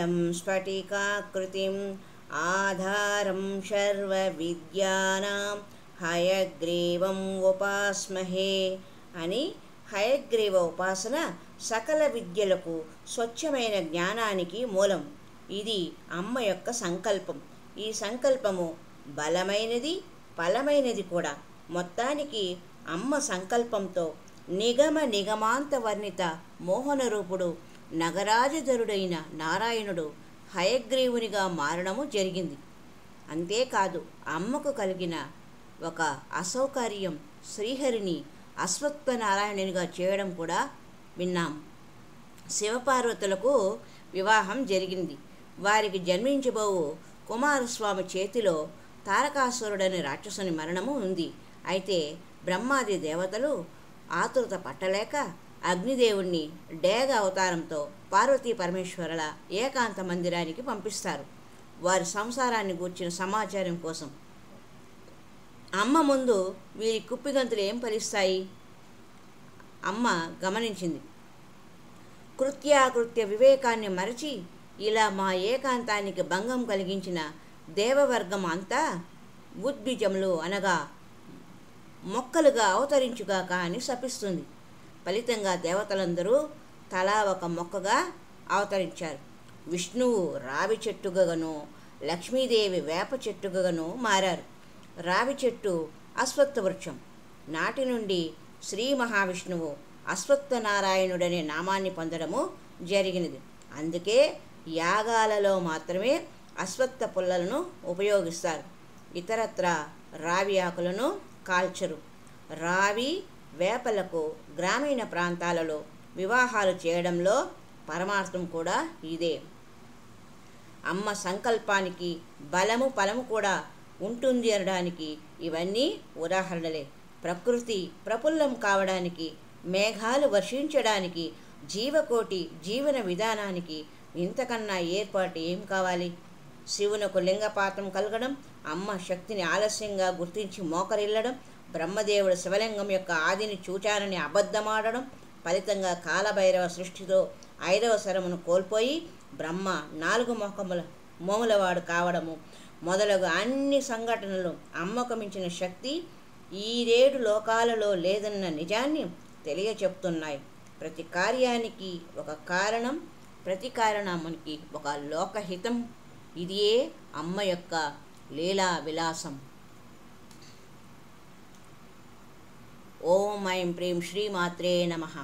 నిర్మలం స్ఫటికాకృతిం ఆధారం సర్వవిద్యానాం హయగ్రీవం ఉపాస్మహే అని హయగ్రీవ ఉపాసన సకల విద్యలకు స్వచ్ఛమైన జ్ఞానానికి మూలం. ఇది అమ్మ యొక్క సంకల్పం. ఈ సంకల్పము బలమైనది, ఫలమైనది కూడా. మొత్తానికి అమ్మ సంకల్పంతో నిగమ నిగమాంత వర్ణిత మోహన రూపుడు నగరాజధరుడైన నారాయణుడు హయగ్రీవునిగా మారడము జరిగింది. అంతేకాదు అమ్మకు కలిగిన ఒక అసౌకర్యం శ్రీహరిని అశ్వత్థనారాయణునిగా చేయడం కూడా విన్నాం. శివపార్వతులకు వివాహం జరిగింది. వారికి జన్మించబోవు కుమారస్వామి చేతిలో తారకాసురుడని రాక్షసుని మరణము ఉంది. అయితే బ్రహ్మాది దేవతలు ఆతృత పట్టలేక అగ్నిదేవుణ్ణి డేగ అవతారంతో పార్వతీ పరమేశ్వరుల ఏకాంత మందిరానికి పంపిస్తారు. వారి సంసారాన్ని గూర్చిన సమాచారం కోసం. అమ్మ ముందు వీరి కుప్పిగంతులు ఏం ఫలిస్తాయి? అమ్మ గమనించింది. కృత్యాకృత్య వివేకాన్ని మరచి ఇలా మా ఏకాంతానికి భంగం కలిగించిన దేవవర్గం అంతా ఉద్బీజములు అనగా మొక్కలుగా అవతరించుగాక అని శపిస్తుంది. ఫలితంగా దేవతలందరూ తలా ఒక మొక్కగా అవతరించారు. విష్ణువు రావి చెట్టుగను, లక్ష్మీదేవి వేప చెట్టుగను మారారు. రావి చెట్టు అశ్వత్థ వృక్షం. నాటి నుండి శ్రీ మహావిష్ణువు అశ్వత్థనారాయణుడనే నామాన్ని పొందడము జరిగినది. అందుకే యాగాలలో మాత్రమే అశ్వత్థ పుల్లలను ఉపయోగిస్తారు. ఇతరత్ర రావి ఆకులను కాల్చరు. రావి వేపలకు గ్రామీణ ప్రాంతాలలో వివాహాలు చేయడంలో పరమార్థం కూడా ఇదే. అమ్మ సంకల్పానికి బలము ఫలము కూడా ఉంటుంది అనడానికి ఇవన్నీ ఉదాహరణలే. ప్రకృతి ప్రఫుల్లం కావడానికి, మేఘాలు వర్షించడానికి, జీవకోటి జీవన విధానానికి ఇంతకన్నా ఏర్పాటు ఏం కావాలి? శివునకు లింగపాతం కలగడం, అమ్మ శక్తిని ఆలస్యంగా గుర్తించి మోకరిల్లడం, బ్రహ్మదేవుడు శివలింగం యొక్క ఆదిని చూచానని అబద్ధమాడడం, ఫలితంగా కాలభైరవ సృష్టితో 5వ శరమును కోల్పోయి బ్రహ్మ 4 మోములవాడు కావడము మొదలగు అన్ని సంఘటనలు అమ్మకు మించిన శక్తి ఈ 7 లోకాలలో లేదన్న నిజాన్ని తెలియచెప్తున్నాయి. ప్రతి కార్యానికి ఒక కారణం, ప్రతి కారణానికి ఒక లోకహితం. ఇదియే అమ్మ యొక్క లీలా విలాసం. ఓం ఐం ప్రీం శ్రీమాత్రే నమః.